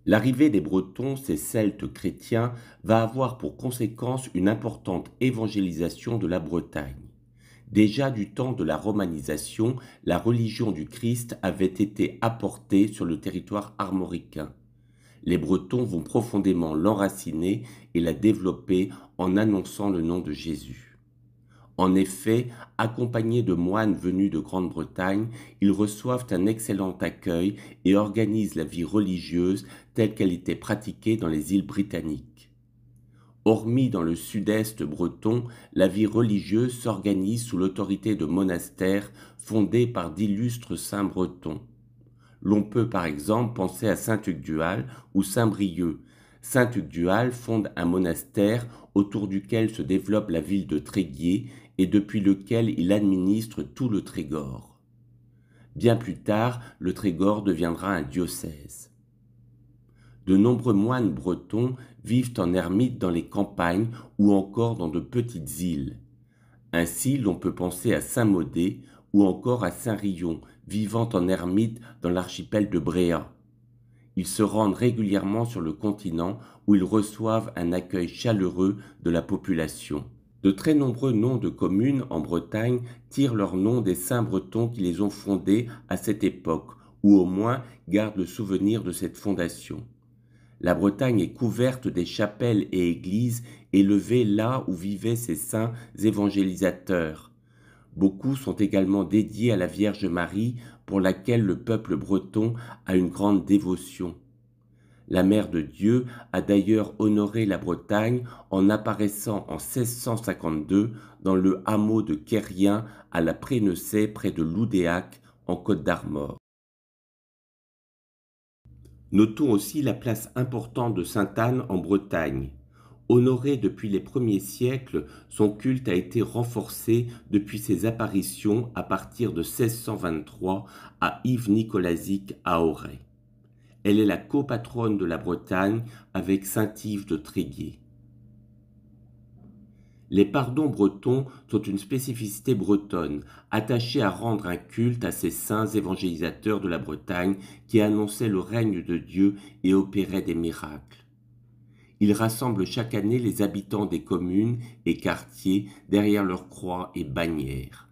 L'arrivée des Bretons, ces Celtes chrétiens, va avoir pour conséquence une importante évangélisation de la Bretagne. Déjà du temps de la romanisation, la religion du Christ avait été apportée sur le territoire armoricain. Les Bretons vont profondément l'enraciner et la développer en annonçant le nom de Jésus. En effet, accompagnés de moines venus de Grande-Bretagne, ils reçoivent un excellent accueil et organisent la vie religieuse telle qu'elle était pratiquée dans les îles britanniques. Hormis dans le sud-est breton, la vie religieuse s'organise sous l'autorité de monastères fondés par d'illustres saints bretons. L'on peut par exemple penser à Saint-Hugues-du-Hal ou Saint-Brieuc. Saint-Hugues-du-Hal fonde un monastère autour duquel se développe la ville de Tréguier et depuis lequel il administre tout le Trégor. Bien plus tard, le Trégor deviendra un diocèse. De nombreux moines bretons vivent en ermite dans les campagnes ou encore dans de petites îles. Ainsi, l'on peut penser à Saint-Maudé ou encore à Saint-Rion, vivant en ermite dans l'archipel de Bréhat. Ils se rendent régulièrement sur le continent où ils reçoivent un accueil chaleureux de la population. De très nombreux noms de communes en Bretagne tirent leur nom des saints bretons qui les ont fondées à cette époque, ou au moins gardent le souvenir de cette fondation. La Bretagne est couverte des chapelles et églises élevées là où vivaient ces saints évangélisateurs. Beaucoup sont également dédiés à la Vierge Marie, pour laquelle le peuple breton a une grande dévotion. La Mère de Dieu a d'ailleurs honoré la Bretagne en apparaissant en 1652 dans le hameau de Quérien à la Prénecey près de Loudéac en Côte d'Armor. Notons aussi la place importante de Sainte Anne en Bretagne. Honorée depuis les premiers siècles, son culte a été renforcé depuis ses apparitions à partir de 1623 à Yves-Nicolazic à Auray. Elle est la copatronne de la Bretagne avec Saint-Yves de Tréguier. Les pardons bretons sont une spécificité bretonne, attachée à rendre un culte à ces saints évangélisateurs de la Bretagne qui annonçaient le règne de Dieu et opéraient des miracles. Ils rassemblent chaque année les habitants des communes et quartiers derrière leurs croix et bannières.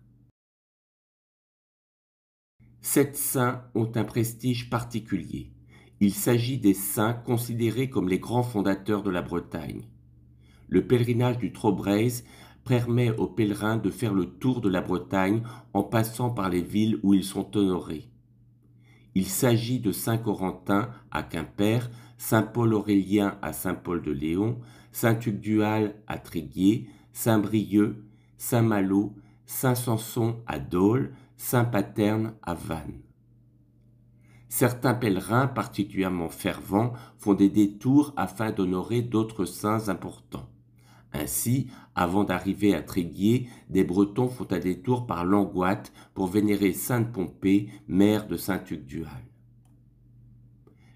7 saints ont un prestige particulier. Il s'agit des saints considérés comme les grands fondateurs de la Bretagne. Le pèlerinage du Trobrez permet aux pèlerins de faire le tour de la Bretagne en passant par les villes où ils sont honorés. Il s'agit de Saint Corentin à Quimper, Saint Paul Aurélien à Saint-Paul-de-Léon, Saint-Hugues-du-Hal à Tréguier, Saint-Brieuc, Saint-Malo, Saint-Sanson à Dole, Saint-Paterne à Vannes. Certains pèlerins particulièrement fervents font des détours afin d'honorer d'autres saints importants. Ainsi, avant d'arriver à Tréguier, des Bretons font un détour par Langoat pour vénérer Sainte Pompée, mère de Saint-Hugues-du-Hal.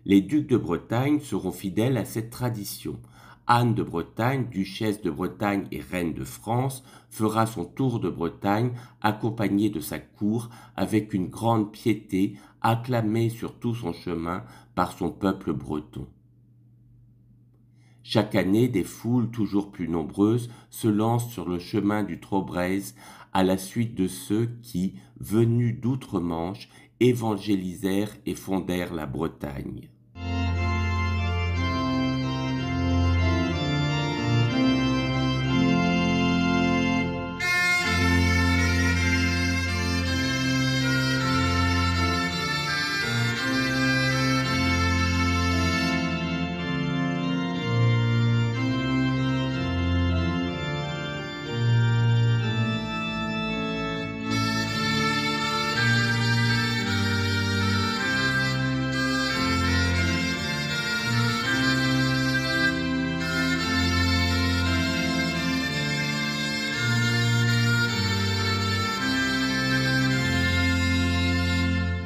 Les ducs de Bretagne seront fidèles à cette tradition. Anne de Bretagne, duchesse de Bretagne et reine de France, fera son tour de Bretagne accompagnée de sa cour avec une grande piété, acclamée sur tout son chemin par son peuple breton. Chaque année, des foules toujours plus nombreuses se lancent sur le chemin du Trobrez à la suite de ceux qui, venus d'outre-Manche, évangélisèrent et fondèrent la Bretagne.